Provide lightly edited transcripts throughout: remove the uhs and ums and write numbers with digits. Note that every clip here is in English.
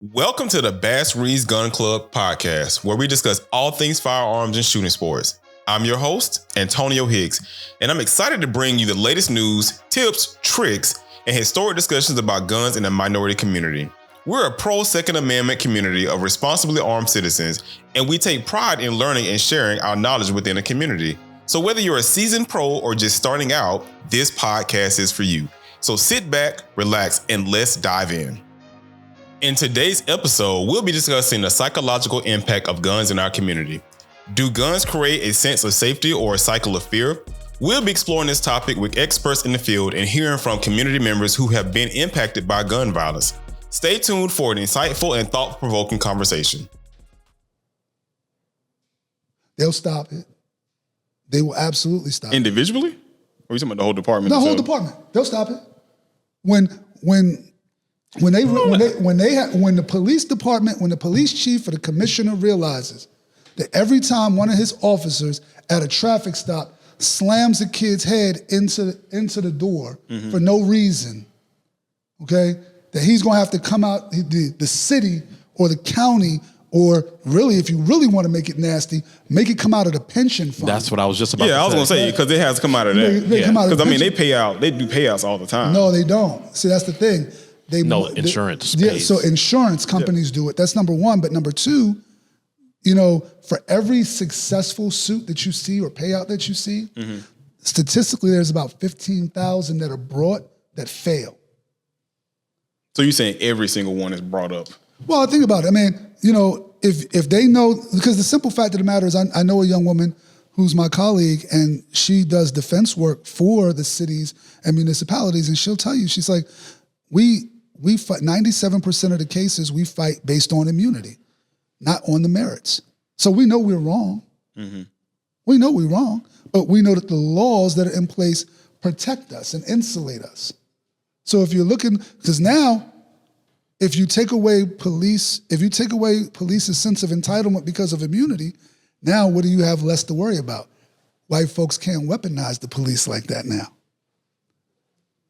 Welcome to the Bass Reeves Gun Club podcast, where we discuss all things firearms and shooting sports. I'm your host, Antonio Higgs, and I'm excited to bring you the latest news, tips, tricks, and historic discussions about guns in the minority community. We're a pro-Second Amendment community of responsibly armed citizens, and we take pride in learning and sharing our knowledge within the community. So whether you're a seasoned pro or just starting out, this podcast is for you. So sit back, relax, and let's dive in. In today's episode, we'll be discussing the psychological impact of guns in our community. Do guns create a sense of safety or a cycle of fear? We'll be exploring this topic with experts in the field and hearing from community members who have been impacted by gun violence. Stay tuned for an insightful and thought-provoking conversation. They'll stop it. They will absolutely stop Individually? Or are you talking about the whole department? The whole department. They'll stop it. When the police department, when the police chief or the commissioner realizes that every time one of his officers at a traffic stop slams a kid's head into the door for no reason, okay, that he's going to have to come out, the city or the county, or really, if you really want to make it nasty, make it come out of the pension fund. That's what I was just about to say. Yeah, I was going to say, because it has to come out of that. Because, I mean, they do payouts all the time. No, they don't. See, that's the thing. Insurance pays. So insurance companies do it. That's number one. But number two, for every successful suit that you see or payout that you see, statistically, there's about 15,000 that are brought that fail. So you're saying every single one is brought up? Well, think about it. I mean, if they know, because the simple fact of the matter is I know a young woman who's my colleague, and she does defense work for the cities and municipalities, and she'll tell you, she's like, we fight 97% of the cases we fight based on immunity, not on the merits. So we know we're wrong. We know we're wrong, but we know that the laws that are in place protect us and insulate us. So if you're looking, because now, if you take away police's sense of entitlement because of immunity, now what do you have less to worry about? White folks can't weaponize the police like that now.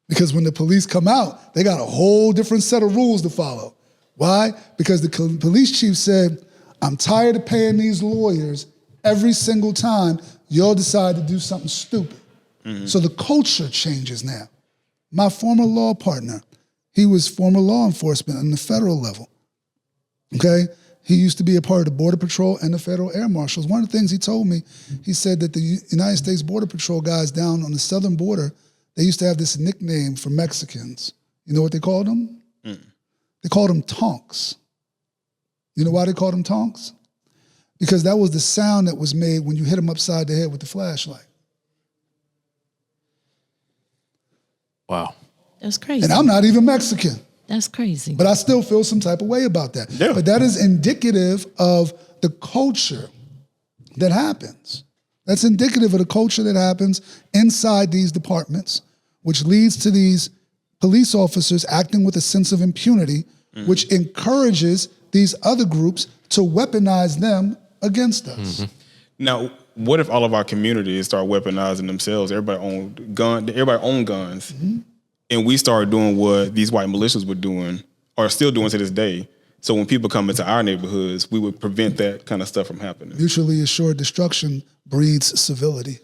Because when the police come out, they got a whole different set of rules to follow. Why? Because the police chief said, I'm tired of paying these lawyers every single time y'all decide to do something stupid. So the culture changes now. My former law partner, he was former law enforcement on the federal level, okay? He used to be a part of the Border Patrol and the Federal Air Marshals. One of the things he told me, he said that the United States Border Patrol guys down on the southern border, they used to have this nickname for Mexicans. You know what they called them? They called them tonks. You know why they called them tonks? Because that was the sound that was made when you hit them upside the head with the flashlight. Wow. That's crazy. And I'm not even Mexican. That's crazy. But I still feel some type of way about that. Yeah. But that is indicative of the culture that happens. That's indicative of the culture that happens inside these departments, which leads to these police officers acting with a sense of impunity, which encourages these other groups to weaponize them against us. Now, what if all of our communities start weaponizing themselves? Everybody own guns. And we start doing what these white militias were doing, or still doing to this day. So when people come into our neighborhoods, we would prevent that kind of stuff from happening. Mutually assured destruction breeds civility.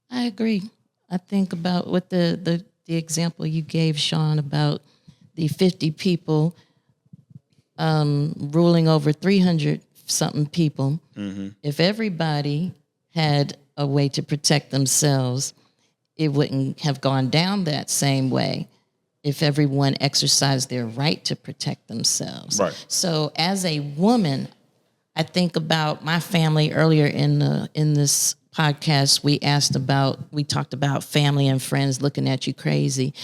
I agree. I think about what the example you gave, Sean, about the 50 people ruling over 300-something people. If everybody had a way to protect themselves, it wouldn't have gone down that same way if everyone exercised their right to protect themselves. Right. So as a woman, I think about my family earlier in this podcast. We talked about family and friends looking at you crazy.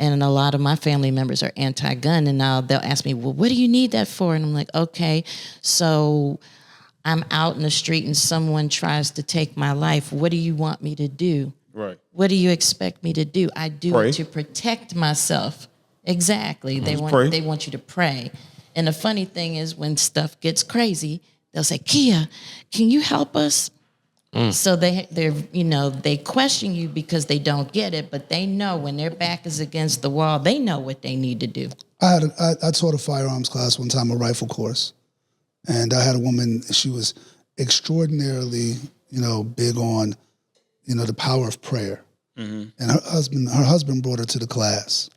And a lot of my family members are anti-gun. And now they'll ask me, well, what do you need that for? And I'm like, okay, so I'm out in the street and someone tries to take my life. What do you want me to do? Right. What do you expect me to do? I do Pray. it to protect myself. Exactly. They want you to pray. And the funny thing is when stuff gets crazy, they'll say, Kia, can you help us? So they question you because they don't get it, but they know when their back is against the wall, they know what they need to do. I taught a firearms class one time, a rifle course, and I had a woman. She was extraordinarily, big on, the power of prayer. And her husband brought her to the class,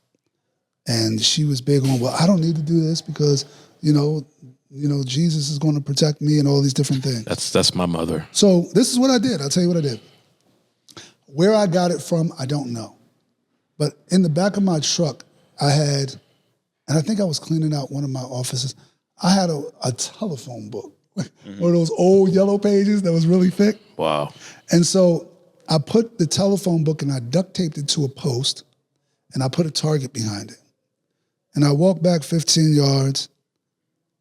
and she was big on, well, I don't need to do this because, Jesus is going to protect me and all these different things. That's my mother. So this is what I did. I'll tell you what I did. Where I got it from, I don't know. But in the back of my truck, I had, and I think I was cleaning out one of my offices, I had a telephone book, one of those old yellow pages that was really thick. Wow. And so I put the telephone book and I duct taped it to a post and I put a target behind it. And I walked back 15 yards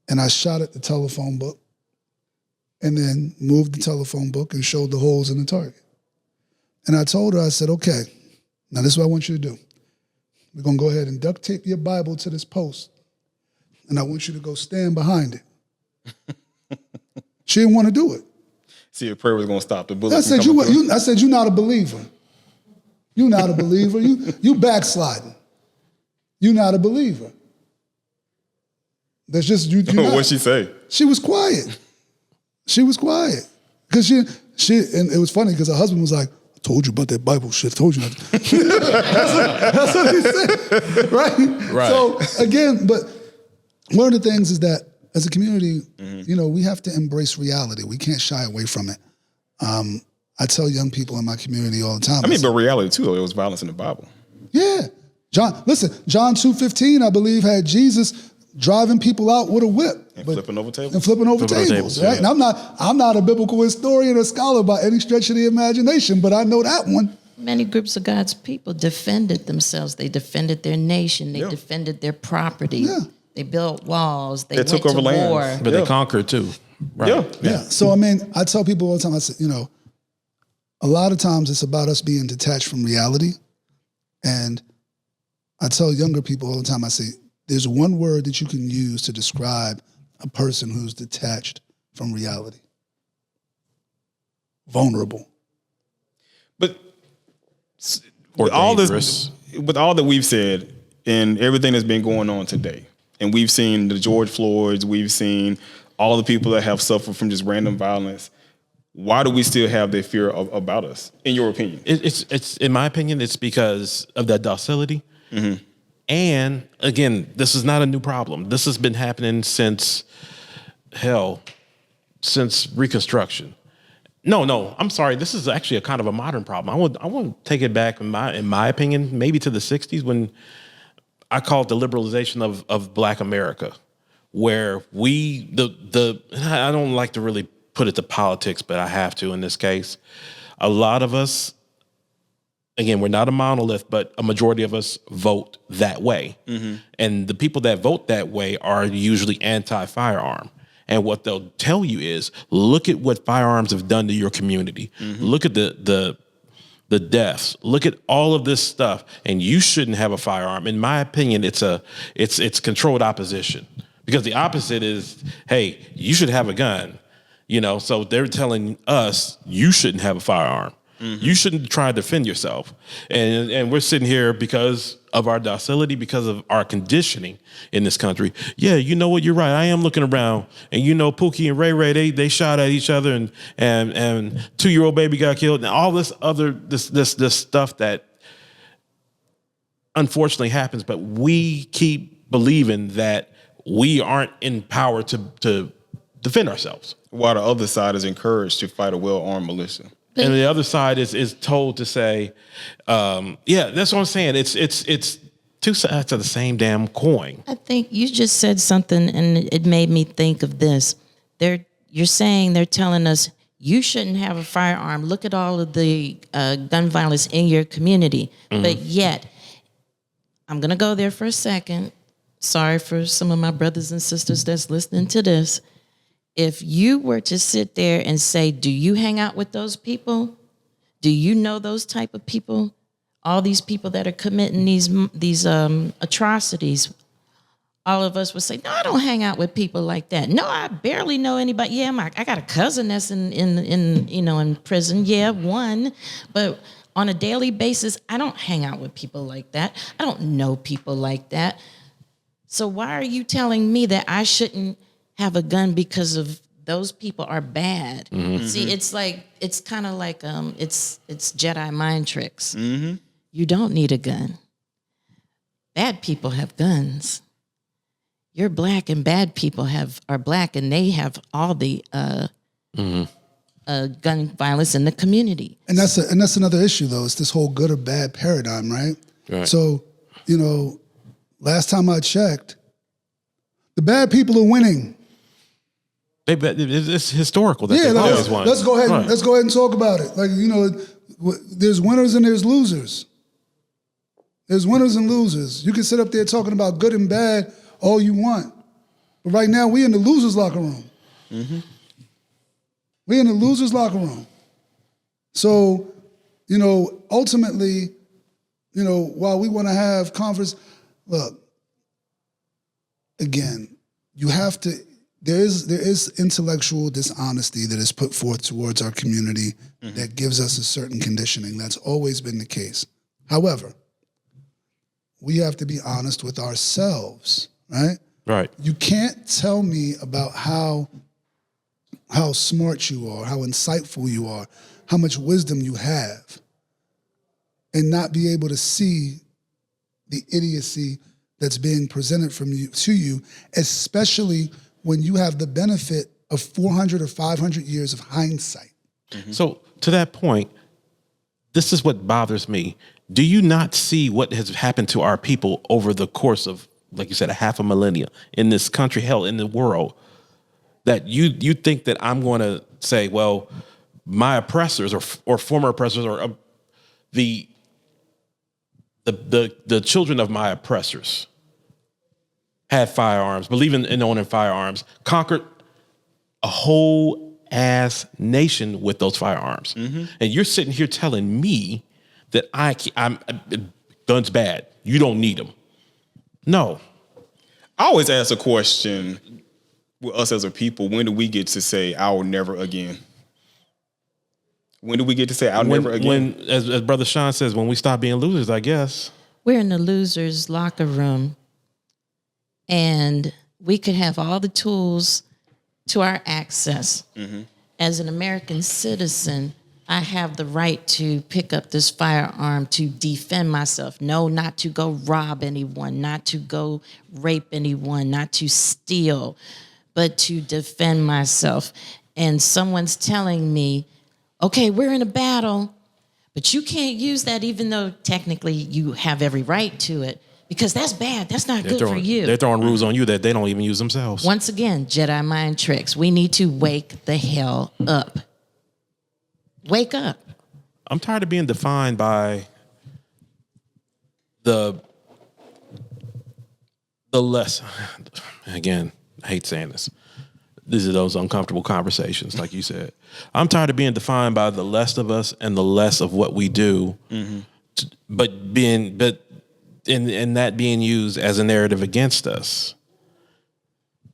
and I shot at the telephone book and then moved the telephone book and showed the holes in the target. And I told her, I said, okay, now this is what I want you to do. We're going to go ahead and duct tape your Bible to this post. And I want you to go stand behind it. She didn't want to do it. See, your prayer was going to stop the bullet. I said, you're not a believer. You're not a believer. You backsliding. You're not a believer. That's just you. What'd she say? She was quiet. She was quiet because she and it was funny because her husband was like, "I told you about that Bible shit. I told you not." That's what he said, right? So again, but one of the things is that as a community, we have to embrace reality. We can't shy away from it. I tell young people in my community all the time. But reality too, though, it was violence in the Bible. Yeah. John 2:15, I believe, had Jesus driving people out with a whip. And flipping over tables. And flipping over tables, right? Yeah. And I'm not a biblical historian or scholar by any stretch of the imagination, but I know that one. Many groups of God's people defended themselves. They defended their nation. They defended their property. Yeah. They built walls. They took went over to lands. war. But they conquered too. Right. Yeah. So, I tell people all the time, I say, a lot of times it's about us being detached from reality. And I tell younger people all the time, I say, there's one word that you can use to describe a person who's detached from reality. Vulnerable. But Or with all dangerous. with all that we've said and everything that's been going on today, and we've seen the George Floyds, we've seen all the people that have suffered from just random violence, why do we still have that fear about us, in your opinion? It's in my opinion, it's because of that docility. And again, this is not a new problem. This has been happening since Reconstruction. No, I'm sorry. This is actually a kind of a modern problem. I want to take it back in my opinion, maybe to the 60s when I call it the liberalization of Black America, where I don't like to really put it to politics, but I have to in this case. A lot of us, again, we're not a monolith, but a majority of us vote that way. And the people that vote that way are usually anti-firearm. And what they'll tell you is, look at what firearms have done to your community. Look at the deaths. Look at all of this stuff, and you shouldn't have a firearm. In my opinion, it's controlled opposition, because the opposite is, hey, you should have a gun. So they're telling us you shouldn't have a firearm. You shouldn't try to defend yourself. And we're sitting here because of our docility, because of our conditioning in this country. Yeah, you know what? You're right. I am looking around, and Pookie and Ray Ray, they shot at each other, and 2-year-old baby got killed, and all this other this stuff that unfortunately happens. But we keep believing that we aren't in power to defend ourselves, While the other side is encouraged to fight a well-armed militia. and the other side is told to say, that's what I'm saying. It's two sides of the same damn coin. I think you just said something, and it made me think of this. You're saying they're telling us you shouldn't have a firearm. Look at all of the gun violence in your community. But yet, I'm going to go there for a second. Sorry for some of my brothers and sisters that's listening to this. If you were to sit there and say, do you hang out with those people? Do you know those type of people? All these people that are committing these atrocities, all of us would say, no, I don't hang out with people like that. No, I barely know anybody. Yeah, I got a cousin that's in prison. Yeah, one. But on a daily basis, I don't hang out with people like that. I don't know people like that. So why are you telling me that I shouldn't have a gun because of those people are bad? Mm-hmm. See, it's kind of like it's Jedi mind tricks. Mm-hmm. You don't need a gun. Bad people have guns. You're black and bad people are black and they have all the gun violence in the community. And that's another issue though. It's this whole good or bad paradigm, right? So, last time I checked, the bad people are winning. It's historical that they've always won. Let's go ahead and talk about it. Like, there's winners and there's losers. There's winners and losers. You can sit up there talking about good and bad all you want. But right now, we in the losers' locker room. Mm-hmm. We in the losers' locker room. So, ultimately, while we want to have conference, look, again, you have to, there is intellectual dishonesty that is put forth towards our community that gives us a certain conditioning. That's always been the case. However, we have to be honest with ourselves, right? Right. You can't tell me about how smart you are, how insightful you are, how much wisdom you have, and not be able to see the idiocy that's being presented to you, especially when you have the benefit of 400 or 500 years of hindsight. Mm-hmm. So to that point, this is what bothers me. Do you not see what has happened to our people over the course of, like you said, a half a millennia in this country, hell, in the world, that you think that I'm going to say, well, my oppressors or former oppressors or the children of my oppressors had firearms, believe in owning firearms, conquered a whole ass nation with those firearms. Mm-hmm. And you're sitting here telling me that I'm guns bad. You don't need them. No. I always ask a question with us as a people, when do we get to say, I will never again? When do we get to say, I'll never again? When, as Brother Sean says, when we stop being losers, I guess. We're in the losers' locker room, and we could have all the tools to our access. Mm-hmm. As an American citizen, I have the right to pick up this firearm to defend myself. No, not to go rob anyone, not to go rape anyone, not to steal, but to defend myself. And someone's telling me, okay, we're in a battle, but you can't use that even though technically you have every right to it, because that's bad. That's not good for you. They're throwing rules on you that they don't even use themselves. Once again, Jedi mind tricks. We need to wake the hell up. Wake up. I'm tired of being defined by the less. Again, I hate saying this. These are those uncomfortable conversations, like you said. I'm tired of being defined by the less of us and the less of what we do, but in that being used as a narrative against us.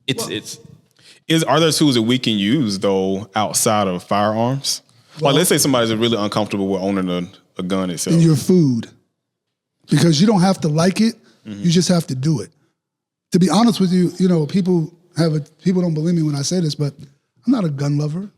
Are there tools that we can use though outside of firearms? Well, let's say somebody's really uncomfortable with owning a gun itself. In your food. Because you don't have to like it, you just have to do it. To be honest with you, people don't believe me when I say this, but I'm not a gun lover.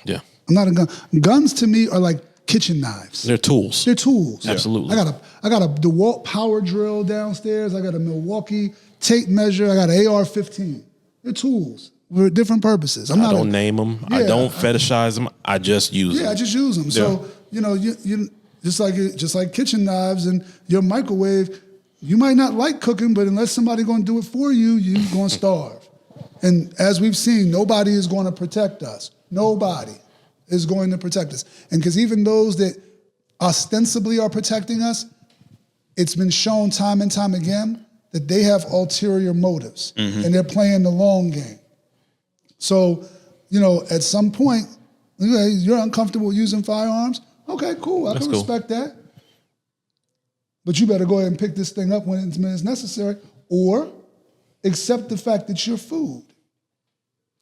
Yeah. I'm not a gun. Guns to me are like kitchen knives. They're tools. They're tools. Yeah. Absolutely. I got a DeWalt power drill downstairs. I got a Milwaukee tape measure. I got an AR-15. They're tools for different purposes. I don't name them. Yeah, I don't fetishize them. I just use them. Yeah, I just use them. So, you just like kitchen knives and your microwave, you might not like cooking, but unless somebody's going to do it for you, you're going to starve. And as we've seen, nobody is going to protect us. Nobody is going to protect us. And because even those that ostensibly are protecting us, it's been shown time and time again that they have ulterior motives and they're playing the long game. So, at some point, you're uncomfortable using firearms. Okay, cool. I can respect that. But you better go ahead and pick this thing up when it's necessary. Or accept the fact that you're food.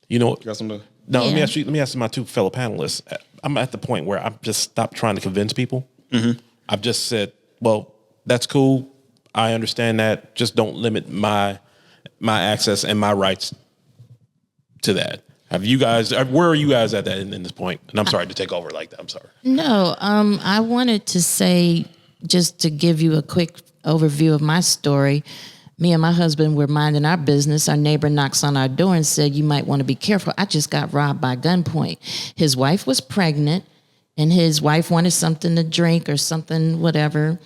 You know, Got some. now Yeah. let me ask my two fellow panelists. I'm at the point where I've just stopped trying to convince people. I've just said, well, that's cool. I understand that. Just don't limit my access and my rights to that. Have you guys? Where are you guys at that in this point? And I'm sorry to take over like that. I'm sorry. No, I wanted to say, just to give you a quick overview of my story. Me and my husband were minding our business. Our neighbor knocks on our door and said, "You might want to be careful. I just got robbed by gunpoint." His wife was pregnant, and his wife wanted something to drink or something, whatever.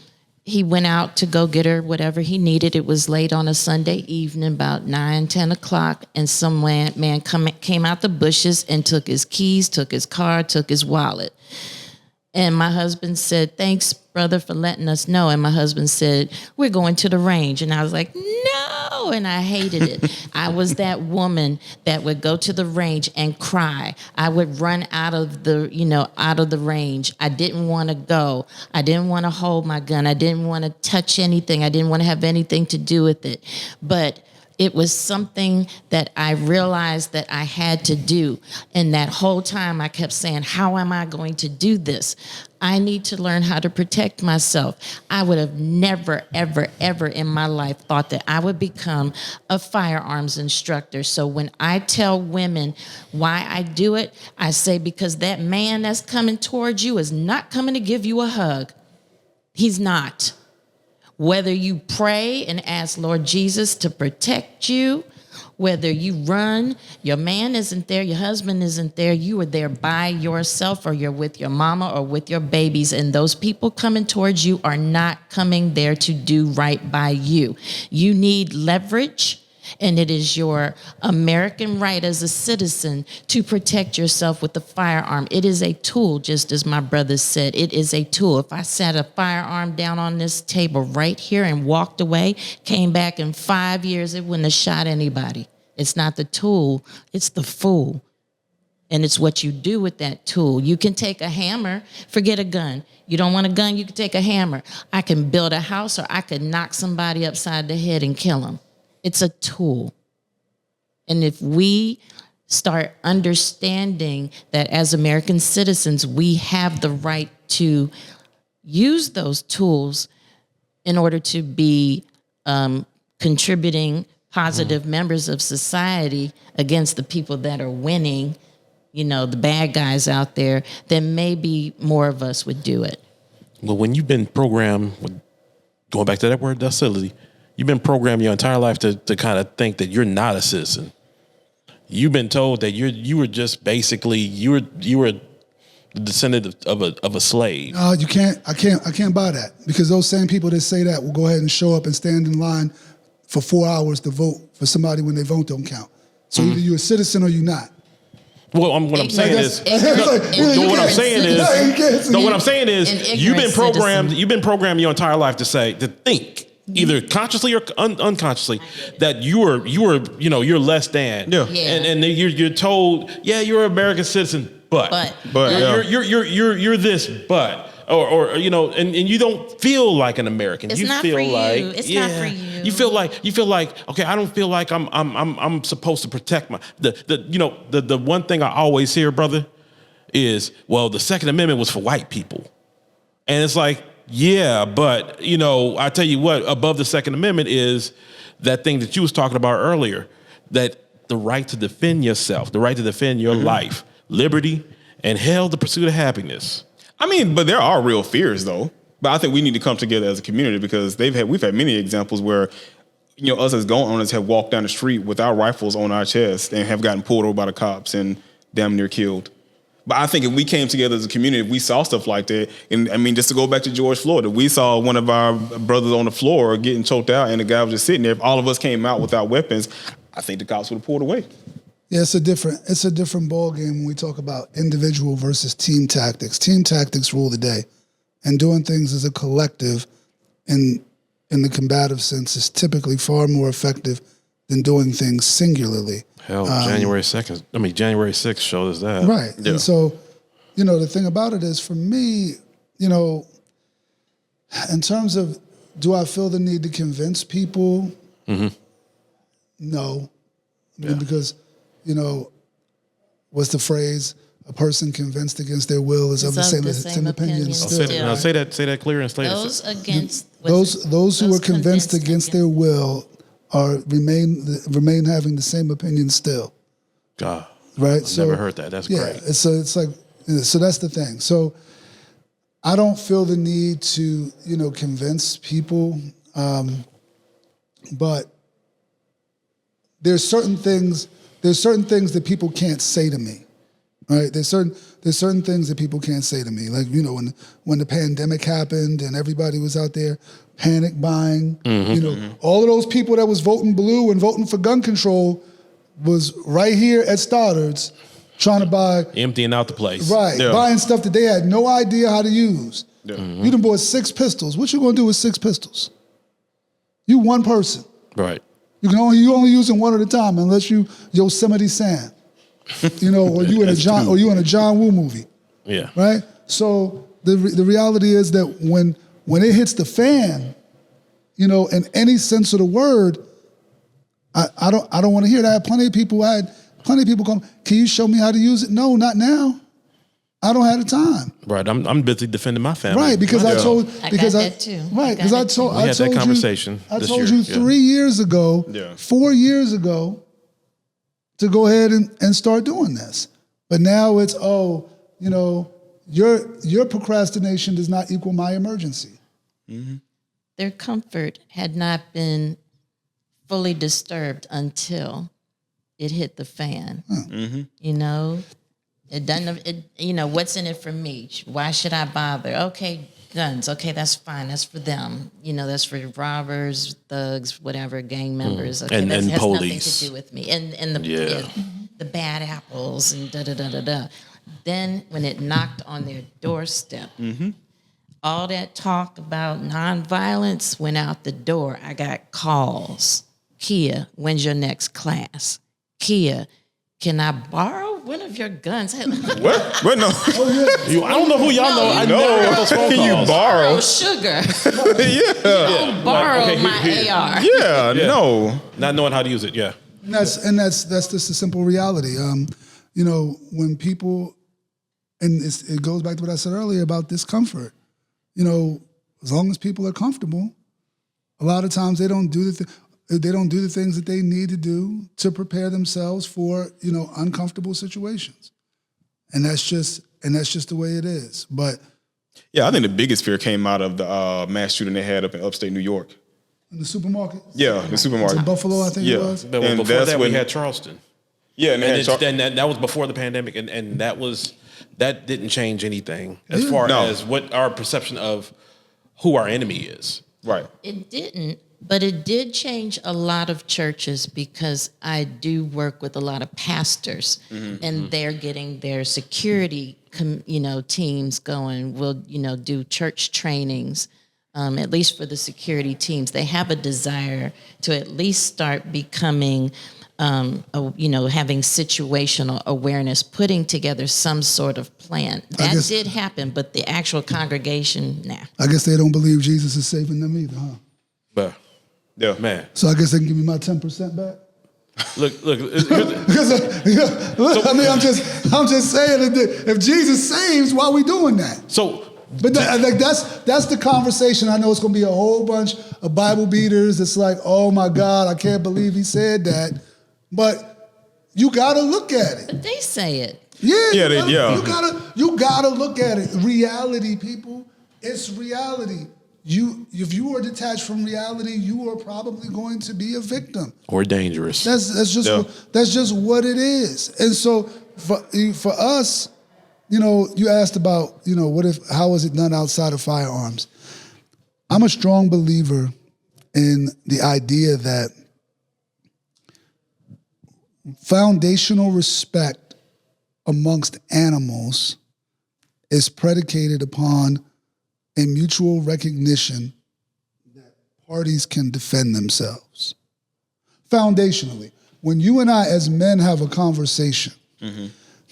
He went out to go get her whatever he needed. It was late on a Sunday evening, about 9, 10 o'clock, and some man came out the bushes and took his keys, took his car, took his wallet. And my husband said, "Thanks, brother, for letting us know." And my husband said, "We're going to the range." And I was like, "No." And I hated it. I was that woman that would go to the range and cry. I would run out of the range. I didn't want to go. I didn't want to hold my gun. I didn't want to touch anything. I didn't want to have anything to do with it. But it was something that I realized that I had to do. And that whole time I kept saying, how am I going to do this? I need to learn how to protect myself. I would have never, ever, ever in my life thought that I would become a firearms instructor. So when I tell women why I do it, I say, because that man that's coming towards you is not coming to give you a hug. He's not. Whether you pray and ask Lord Jesus to protect you, whether you run, your man isn't there, your husband isn't there, you are there by yourself, or you're with your mama or with your babies, and those people coming towards you are not coming there to do right by you. You need leverage, and it is your American right as a citizen to protect yourself with a firearm. It is a tool, just as my brother said. It is a tool. If I sat a firearm down on this table right here and walked away, came back in 5 years, it wouldn't have shot anybody. It's not the tool, it's the fool. And it's what you do with that tool. You can take a hammer, forget a gun. You don't want a gun, you can take a hammer. I can build a house, or I could knock somebody upside the head and kill them. It's a tool. And if we start understanding that as American citizens, we have the right to use those tools in order to be contributing positive members of society against the people that are winning, the bad guys out there, then maybe more of us would do it. Well, when you've been programmed, going back to that word, docility, you've been programmed your entire life to kind of think that you're not a citizen. You've been told that you were just basically you were the descendant of a slave. No, you can't. I can't buy that, because those same people that say that will go ahead and show up and stand in line for 4 hours to vote for somebody when their vote don't count. So either you're a citizen or you're not. Well, what I'm saying is, you've been programmed. You've been programmed your entire life to think, either consciously or unconsciously, that you're less than. Yeah. And you're told, yeah, you're an American citizen, but you're this, but. Or and you don't feel like an American. It's you not feel for you. like It's not for you. You feel like okay. I don't feel like I'm supposed to protect the one thing I always hear, brother, is, well, the Second Amendment was for white people, and it's like, yeah, but I tell you what, above the Second Amendment is that thing that you was talking about earlier, that the right to defend yourself, the right to defend your life, liberty, and hell, the pursuit of happiness. I mean, but there are real fears, though. But I think we need to come together as a community, because we've had many examples where, us as gun owners have walked down the street with our rifles on our chest and have gotten pulled over by the cops and damn near killed. But I think if we came together as a community, if we saw stuff like that, and I mean, just to go back to George Floyd, if we saw one of our brothers on the floor getting choked out and the guy was just sitting there, if all of us came out without weapons, I think the cops would have pulled away. Yeah, it's a different ball game when we talk about individual versus team tactics. Team tactics rule the day, and doing things as a collective in the combative sense is typically far more effective than doing things singularly. Hell, January 6th showed us that. Right. Yeah. And so, the thing about it is, for me, in terms of, do I feel the need to convince people? No. I mean, because, what's the phrase? A person convinced against their will is of the same opinion still. Now say that clear and slay. Those who are convinced against their will remain having the same opinion still. God, right? I've never heard that. That's great. So it's like, so that's the thing. So I don't feel the need to, convince people, but there's certain things that people can't say to me. Right, there's certain things that people can't say to me, like when the pandemic happened and everybody was out there panic buying, all of those people that was voting blue and voting for gun control was right here at Stoddard's trying to buy, emptying out the place, right, buying stuff that they had no idea how to use. Yeah. You done bought 6 pistols. What you gonna do with 6 pistols? You one person, right? You only using one at a time unless you Yosemite Sam. Or you in a John Woo movie. Yeah. Right? So the reality is that when it hits the fan, in any sense of the word, I don't want to hear that. Plenty of people come, can you show me how to use it? No, not now. I don't have the time. Right. I'm busy defending my family. Right, because I told I got that too. Right, because I told that conversation. I told you 3 years ago, 4 years ago, to go ahead and start doing this. But now it's, your procrastination does not equal my emergency. Mm-hmm. Their comfort had not been fully disturbed until it hit the fan. Mm-hmm. It doesn't, what's in it for me? Why should I bother? Okay, guns. Okay, that's fine. That's for them. That's for robbers, thugs, whatever, gang members. Okay, and that has police. nothing to do with me. And the bad apples and da-da-da-da-da. Then when it knocked on their doorstep, all that talk about nonviolence went out the door. I got calls. Kia, when's your next class? Kia, can I borrow one of your guns? What? No. I don't know who y'all know. I know. never got those phone calls. You borrow sugar. Yeah. My AR. Yeah, no. Not knowing how to use it. Yeah. And that's just a simple reality. When people, and it goes back to what I said earlier about discomfort. As long as people are comfortable, a lot of times they don't do the things that they need to do to prepare themselves for uncomfortable situations, and that's just the way it is. But yeah, I think the biggest fear came out of the mass shooting they had up in upstate New York. In the supermarket? Yeah, the supermarket. In Buffalo, I think it was. But before that, we had Charleston. Yeah, and that was before the pandemic, and that didn't change anything as far as what our perception of who our enemy is. Right. It didn't, but it did change a lot of churches because I do work with a lot of pastors, and they're getting their security, teams going. We'll, do church trainings. At least for the security teams, they have a desire to at least start becoming, having situational awareness, putting together some sort of plan. That did happen, but the actual congregation, nah. I guess they don't believe Jesus is saving them either, huh? But, yeah, man. So I guess they can give me my 10% back. Look. I'm just saying that if Jesus saves, why are we doing that? But that's the conversation. I know it's going to be a whole bunch of Bible beaters. It's like, oh my God, I can't believe he said that. But you got to look at it. But they say it. You gotta look at it. Reality, people. It's reality. If you are detached from reality, you are probably going to be a victim or dangerous. That's just what it is. And so for us. You asked about, how is it done outside of firearms? I'm a strong believer in the idea that foundational respect amongst animals is predicated upon a mutual recognition that parties can defend themselves. Foundationally, when you and I as men have a conversation,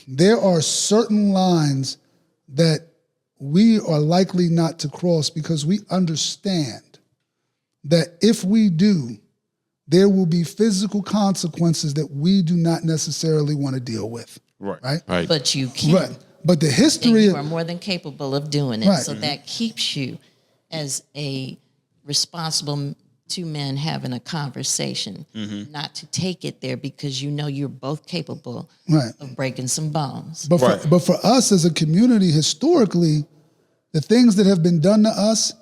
there are certain lines that we are likely not to cross because we understand that if we do, there will be physical consequences that we do not necessarily want to deal with. Right. But you can. Right. But the history... You are more than capable of doing it. Right. So that keeps you as a responsible two men having a conversation, not to take it there because you know you're both capable of breaking some bones. But for us as a community, historically, the things that have been done to us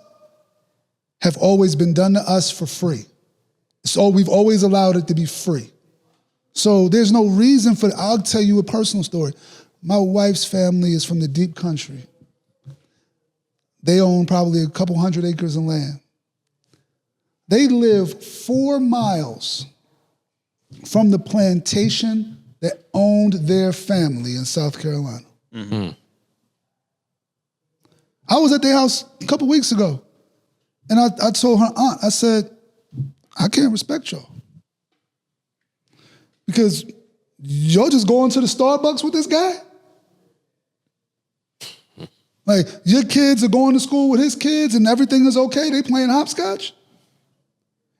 have always been done to us for free. So we've always allowed it to be free. So there's no reason for... I'll tell you a personal story. My wife's family is from the deep country. They own probably a couple 100 acres of land. They live 4 miles from the plantation that owned their family in South Carolina. I was at their house a couple weeks ago, and I told her aunt, I said, I can't respect y'all. Because y'all just going to the Starbucks with this guy? Like, your kids are going to school with his kids and everything is okay? They playing hopscotch?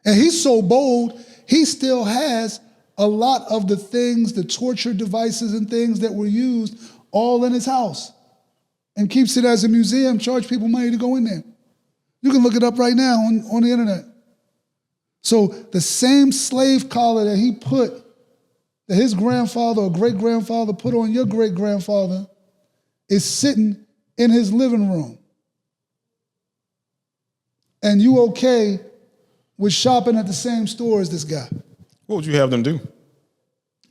And he's so bold, he still has a lot of the things, the torture devices and things that were used all in his house and keeps it as a museum, charge people money to go in there. You can look it up right now on the internet. So the same slave collar that he put, that his grandfather or great-grandfather put on your great-grandfather is sitting in his living room. And you okay with shopping at the same store as this guy? What would you have them do?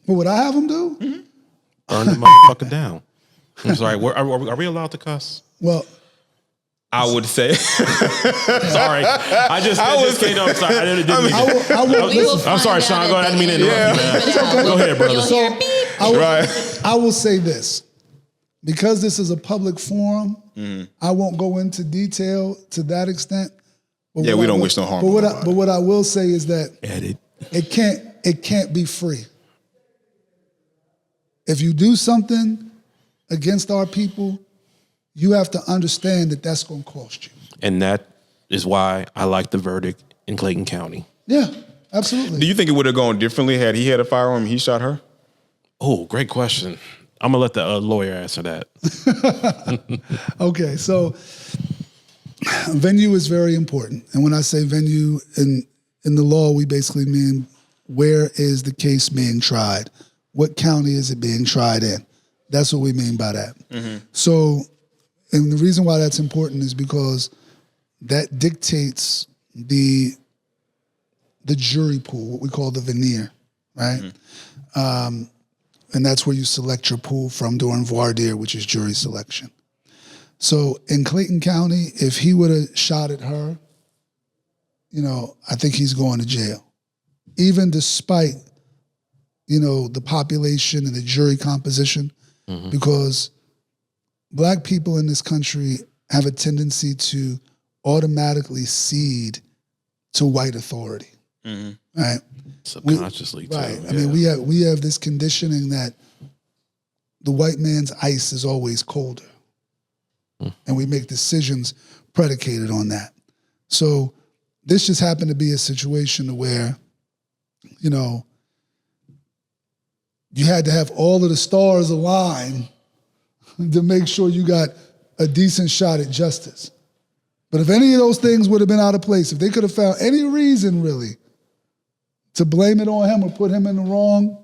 What would I have him do? Burn the motherfucker down. I'm sorry, are we allowed to cuss? Well, I would say. Sorry. I just came up. Sorry. I didn't mean listen, I'm sorry, Sean. Go ahead. I didn't mean to interrupt you, man. Go ahead, brother. I will say this. Because this is a public forum, I won't go into detail to that extent. But we don't wish no harm. But what I will say is that Edit. it can't be free. If you do something against our people, you have to understand that that's going to cost you. And that is why I like the verdict in Clayton County. Yeah, absolutely. Do you think it would have gone differently had he had a firearm and he shot her? Oh, great question. I'm going to let the lawyer answer that. Okay, so venue is very important. And when I say venue in the law, we basically mean where is the case being tried? What county is it being tried in? That's what we mean by that. So, and the reason why that's important is because that dictates the jury pool, what we call the veneer, right? And that's where you select your pool from during voir dire, which is jury selection. So in Clayton County, if he would have shot at her, I think he's going to jail. Even despite, the population and the jury composition, because Black people in this country have a tendency to automatically cede to white authority, right? Subconsciously, too. Right. I mean, we have this conditioning that the white man's ice is always colder, and we make decisions predicated on that. So this just happened to be a situation where, you had to have all of the stars align to make sure you got a decent shot at justice. But if any of those things would have been out of place, if they could have found any reason really to blame it on him or put him in the wrong,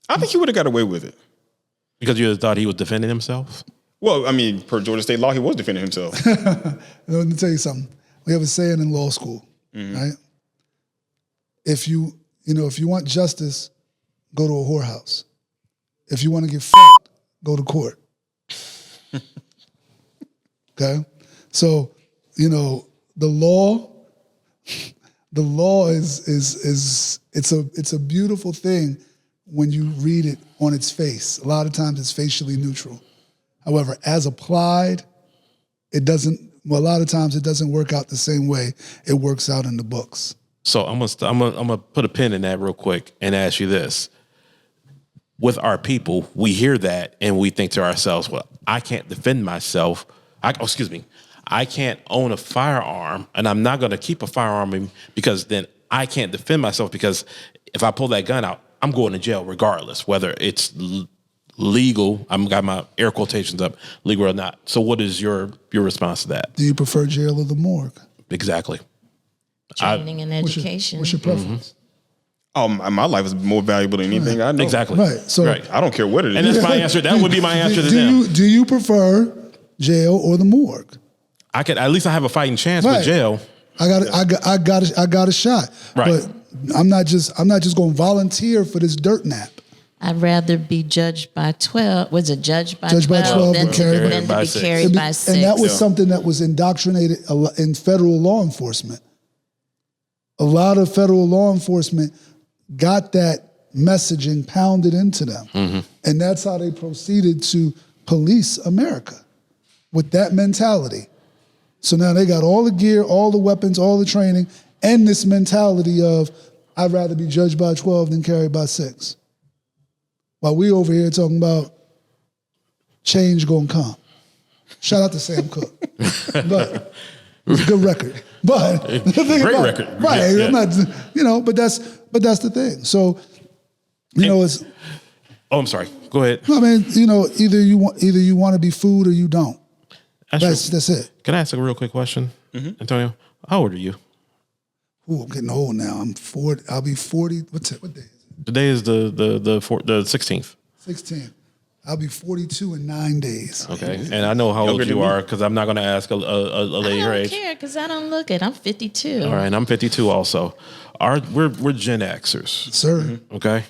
I think he would have got away with it. Because you thought he was defending himself? Well, I mean, per Georgia state law, he was defending himself. Let me tell you something. We have a saying in law school, right? If you want justice, go to a whorehouse. If you want to get fucked, go to court. Okay? So, the law is it's a beautiful thing when you read it on its face. A lot of times it's facially neutral. However, as applied, a lot of times it doesn't work out the same way it works out in the books. So I'm gonna put a pin in that real quick and ask you this. With our people, we hear that and we think to ourselves, well, I can't defend myself. I can't own a firearm and I'm not going to keep a firearm because then I can't defend myself because if I pull that gun out, I'm going to jail regardless, whether it's legal. I'm got my air quotations up, legal or not. So what is your response to that? Do you prefer jail or the morgue? Exactly. Training and education. What's your preference? My life is more valuable than anything I know. Exactly. Right. So I don't care what it is. And that's my answer. That would be my answer to them. Do you prefer jail or the morgue? I could at least I have a fighting chance with jail. I got a shot. Right. But I'm not just going to volunteer for this dirt nap. I'd rather be judged by 12. Was it judged by 12 than than carried to be by carried by 6? And that was something that was indoctrinated in federal law enforcement. A lot of federal law enforcement got that messaging pounded into them. Mm-hmm. And that's how they proceeded to police America, with that mentality. So now they got all the gear, all the weapons, all the training, and this mentality of, I'd rather be judged by 12 than carried by 6. While we over here talking about change gonna come. Shout out to Sam Cooke. But it's a good record. But great record. Right. Yeah. I'm not, but that's the thing. So, it's. Oh, I'm sorry. Go ahead. I mean, either you want to be food or you don't. That's it. Can I ask a real quick question, Antonio? How old are you? Ooh, I'm getting old now. I'm 40. I'll be 40. What day is it? Today is the 16th. 16th. I'll be 42 in 9 days. Okay, and I know how old you are because I'm not going to ask a lady her age. I don't care because I don't look it. I'm 52. All right, and I'm 52 also. We're Gen Xers, Sir. Mm-hmm. Okay,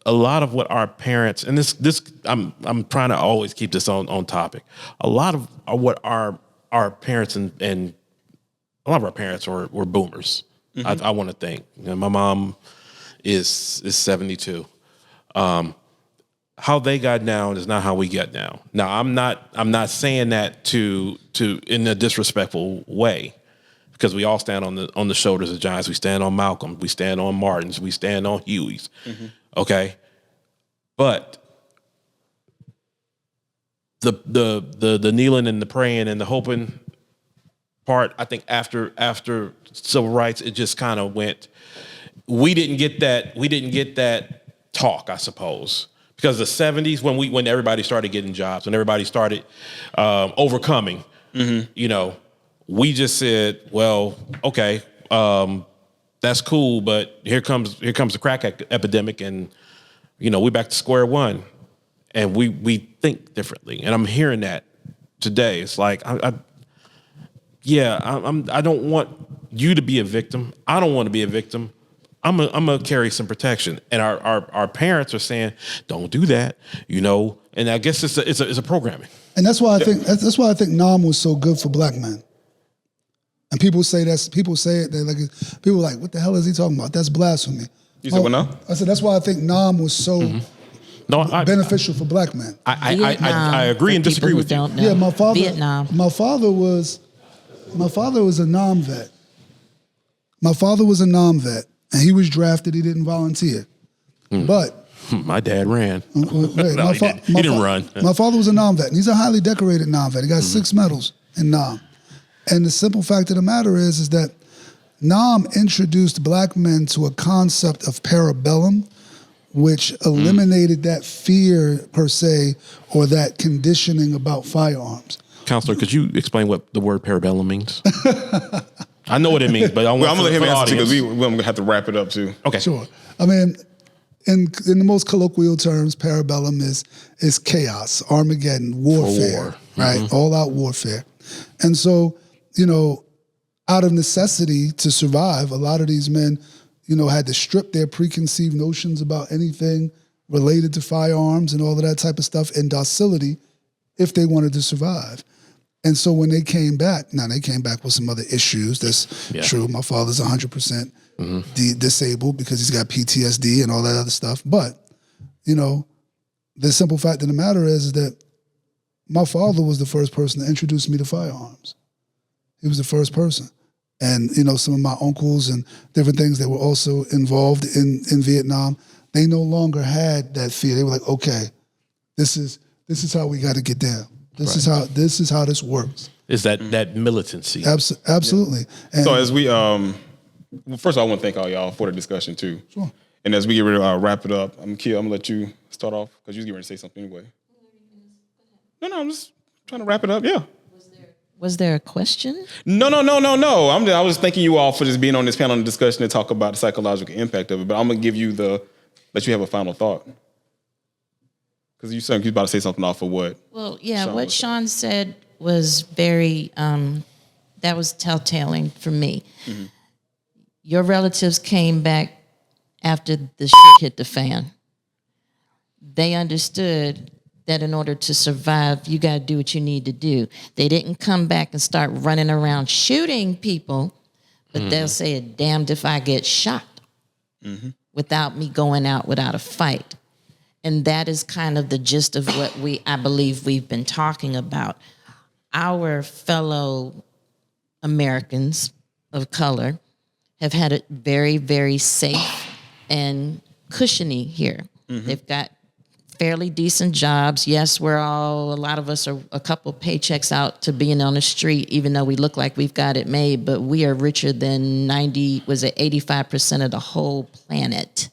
a lot of what our parents and this I'm trying to always keep this on topic. A lot of what our parents and a lot of our parents were boomers. Mm-hmm. I want to think. My mom is 72. How they got down is not how we get down. Now, I'm not saying that to in a disrespectful way, because we all stand on the shoulders of giants. We stand on Malcolm. We stand on Martins. We stand on Hueys. Mm-hmm. Okay, but the kneeling and the praying and the hoping part, I think after civil rights, it just kind of went. We didn't get that talk, I suppose. Because the 70s, when everybody started getting jobs, when everybody started overcoming, we just said, well, okay, that's cool, but here comes the crack epidemic, and we're back to square one, and we think differently. And I'm hearing that today. It's like I don't want you to be a victim. I don't want to be a victim. I'm gonna carry some protection, and our parents are saying, "Don't do that," And I guess it's a programming, and that's why I think NOM was so good for black men. And people say it. People are like, "What the hell is he talking about? That's blasphemy." You said what now? I said that's why I think NOM was so beneficial for black men. I agree and disagree with you. Yeah, my father. Vietnam. My father was a NOM vet. My father was a NOM vet. And he was drafted. He didn't volunteer. But my dad ran. He didn't run. My father was a NOM vet, and he's a highly decorated NOM vet. He got 6 medals in NOM. And the simple fact of the matter is that NOM introduced black men to a concept of parabellum, which eliminated that fear per se, or that conditioning about firearms. Counselor, could you explain what the word parabellum means? I know what it means, but I'm going to let him answer because we're going to have to wrap it up too. Okay. Sure. I mean, in the most colloquial terms, parabellum is chaos, Armageddon, warfare, right? Mm-hmm. All out warfare. And so, out of necessity to survive, a lot of these men, had to strip their preconceived notions about anything related to firearms and all of that type of stuff and docility if they wanted to survive. And so when they came back with some other issues. That's true. My father's 100% disabled because he's got PTSD and all that other stuff. But, the simple fact of the matter is that my father was the first person to introduce me to firearms. He was the first person. And, some of my uncles and different things that were also involved in Vietnam, they no longer had that fear. They were like, okay, this is how we got to get down. This is how this works. Is that militancy? Absolutely. And so as we Well, first of all, I want to thank all y'all for the discussion too. Sure. And as we get ready to wrap it up, I'm gonna let you start off because you was getting ready to say something anyway. No, I'm just trying to wrap it up. Yeah. Was there a question? No. I was thanking you all for just being on this panel and discussion to talk about the psychological impact of it. But I'm gonna let you have a final thought because you said you about to say something off of what. Well, yeah, Sean what was Sean said was very, that was telltale for me. Mm-hmm. Your relatives came back after the shit hit the fan. They understood that in order to survive, you got to do what you need to do. They didn't come back and start running around shooting people, but they'll say, damned if I get shot without me going out without a fight. And that is kind of the gist of what I believe we've been talking about. Our fellow Americans of color have had it very, very safe and cushiony here. They've got fairly decent jobs. Yes, a lot of us are a couple paychecks out to being on the street, even though we look like we've got it made, but we are richer than 85% of the whole planet.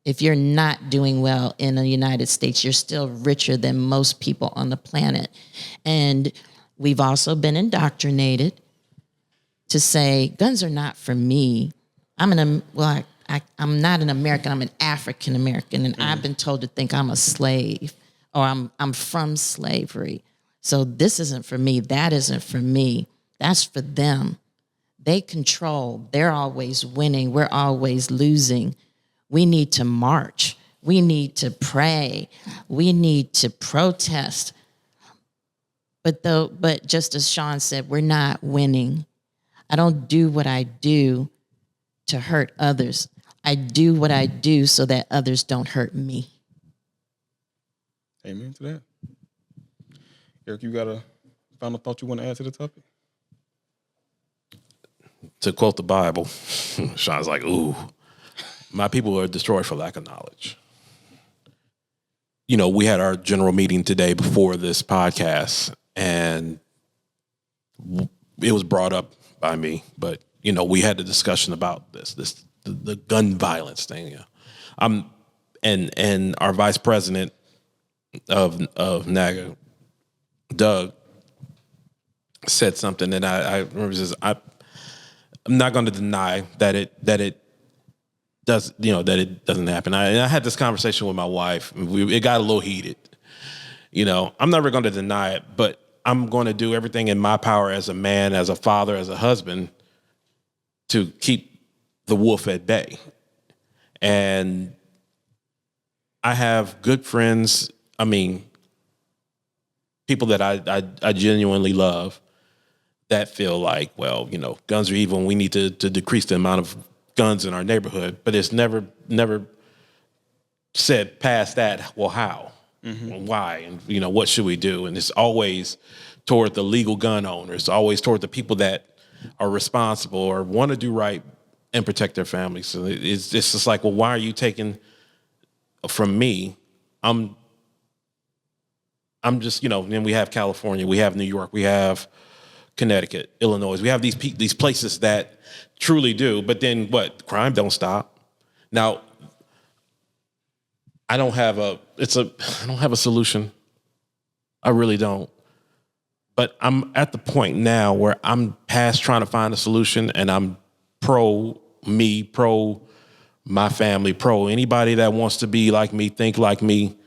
If you're not doing well in the United States, you're still richer than most people on the planet. And we've also been indoctrinated to say, guns are not for me. I'm not an American, I'm an African American, and I've been told to think I'm a slave or I'm from slavery. So this isn't for me, that isn't for me. That's for them. They control. They're always winning. We're always losing. We need to march. We need to pray. We need to protest. But just as Sean said, we're not winning. I don't do what I do to hurt others. I do what I do so that others don't hurt me. Amen to that. Eric, you got a final thought you want to add to the topic? To quote the Bible, Sean's like, ooh, my people are destroyed for lack of knowledge. We had our general meeting today before this podcast, and it was brought up by me, but we had a discussion about the gun violence thing. And our vice president of NAGA, Doug, said something, and I remember this. I'm not going to deny that it does, that it doesn't happen. I had this conversation with my wife. It got a little heated. I'm never going to deny it, but I'm going to do everything in my power as a man, as a father, as a husband to keep the wolf at bay. And I have good friends. I mean, people that I genuinely love that feel like, well, guns are evil and we need to decrease the amount of guns in our neighborhood. But it's never said past that, well, how? And why? And, what should we do? And it's always toward the legal gun owners, always toward the people that are responsible or want to do right and protect their families. So it's just like, well, why are you taking from me? I'm just, then we have California, we have New York, we have Connecticut, Illinois. We have these places that truly do, but then what? Crime don't stop. Now, I don't have a solution. I really don't. But I'm at the point now where I'm past trying to find a solution, and I'm pro me, pro my family, pro anybody that wants to be like me, think like me,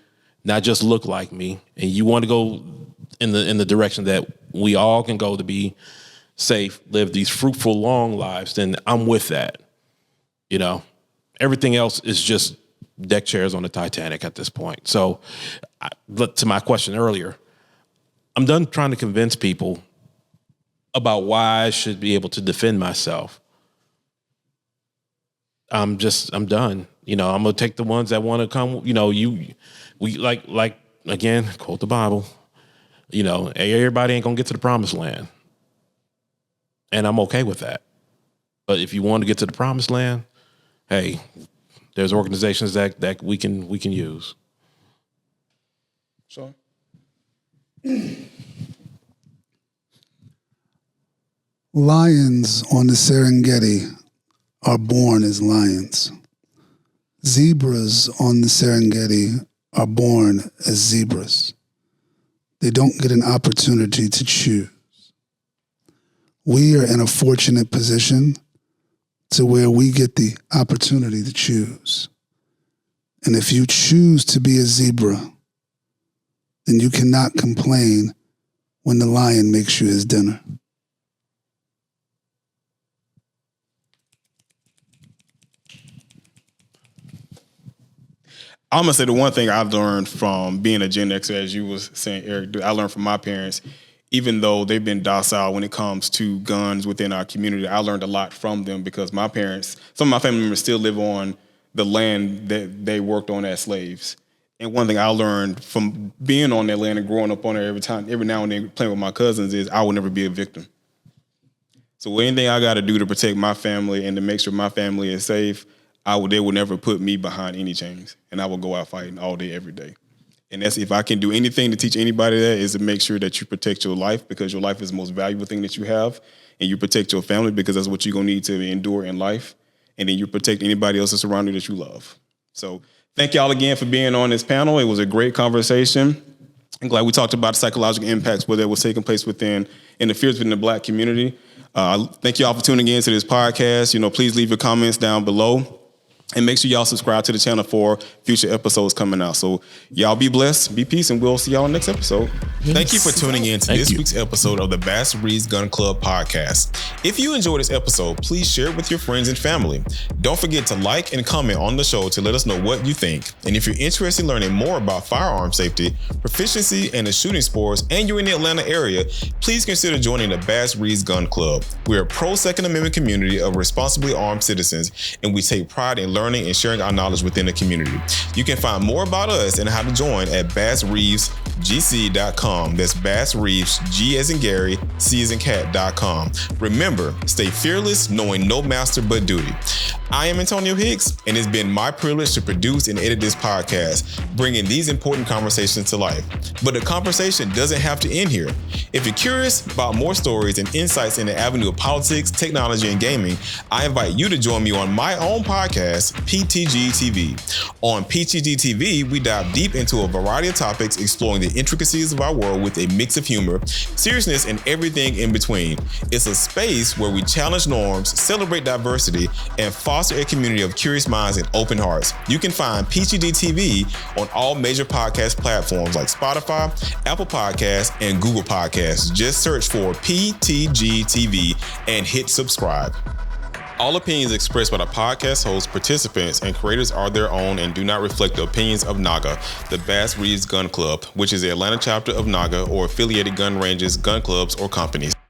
not just look like me. And you want to go in the direction that we all can go to be safe, live these fruitful, long lives, then I'm with that. Everything else is just deck chairs on the Titanic at this point. So, to my question earlier, I'm done trying to convince people about why I should be able to defend myself. I'm done. I'm gonna take the ones that want to come. We like again, quote the Bible. Everybody ain't gonna get to the promised land, and I'm okay with that. But if you want to get to the promised land, hey, there's organizations that we can use. So, lions on the Serengeti are born as lions. Zebras on the Serengeti are born as zebras. They don't get an opportunity to choose. We are in a fortunate position to where we get the opportunity to choose. And if you choose to be a zebra, then you cannot complain when the lion makes you his dinner. I'm gonna say the one thing I learned from being a Gen Xer, as you was saying, Eric, I learned from my parents, even though they've been docile when it comes to guns within our community, I learned a lot from them because my parents, some of my family members still live on the land that they worked on as slaves. And one thing I learned from being on that land and growing up on it every now and then playing with my cousins is I will never be a victim. So anything I got to do to protect my family and to make sure my family is safe, they will never put me behind any chains, and I will go out fighting all day, every day. And that's, if I can do anything to teach anybody that, is to make sure that you protect your life, because your life is the most valuable thing that you have, and you protect your family because that's what you're gonna need to endure in life, and then you protect anybody else that's around you that you love. So thank y'all again for being on this panel. It was a great conversation. I'm glad we talked about psychological impacts, whether it was taking place within interference within the Black community. Thank y'all for tuning in to this podcast. Please leave your comments down below. And make sure y'all subscribe to the channel for future episodes coming out. So y'all be blessed, be peace, and we'll see y'all in the next episode. Yes. Thank you for tuning in to this week's episode of the Bass Reeves Gun Club podcast. If you enjoyed this episode, please share it with your friends and family. Don't forget to like and comment on the show to let us know what you think. And if you're interested in learning more about firearm safety, proficiency, and the shooting sports, and you're in the Atlanta area, please consider joining the Bass Reeves Gun Club. We're a pro-Second Amendment community of responsibly armed citizens, and we take pride in learning and sharing our knowledge within the community. You can find more about us and how to join at bassreevesgc.com. That's Bass Reeves, G as in Gary, C as in cat.com. Remember, stay fearless, knowing no master but duty. I am Antonio Hicks, and it's been my privilege to produce and edit this podcast, bringing these important conversations to life. But the conversation doesn't have to end here. If you're curious about more stories and insights in the avenue of politics, technology, and gaming, I invite you to join me on my own podcast, PTG TV. On PTG TV, we dive deep into a variety of topics, exploring the intricacies of our world with a mix of humor, seriousness, and everything in between. It's a space where we challenge norms, celebrate diversity, and foster a community of curious minds and open hearts. You can find PTG TV on all major podcast platforms like Spotify, Apple Podcasts, and Google Podcasts. Just search for PTG TV and hit subscribe. All opinions expressed by the podcast hosts, participants, and creators are their own and do not reflect the opinions of NAGA, the Bass Reeves Gun Club, which is the Atlanta chapter of NAGA or affiliated gun ranges, gun clubs, or companies.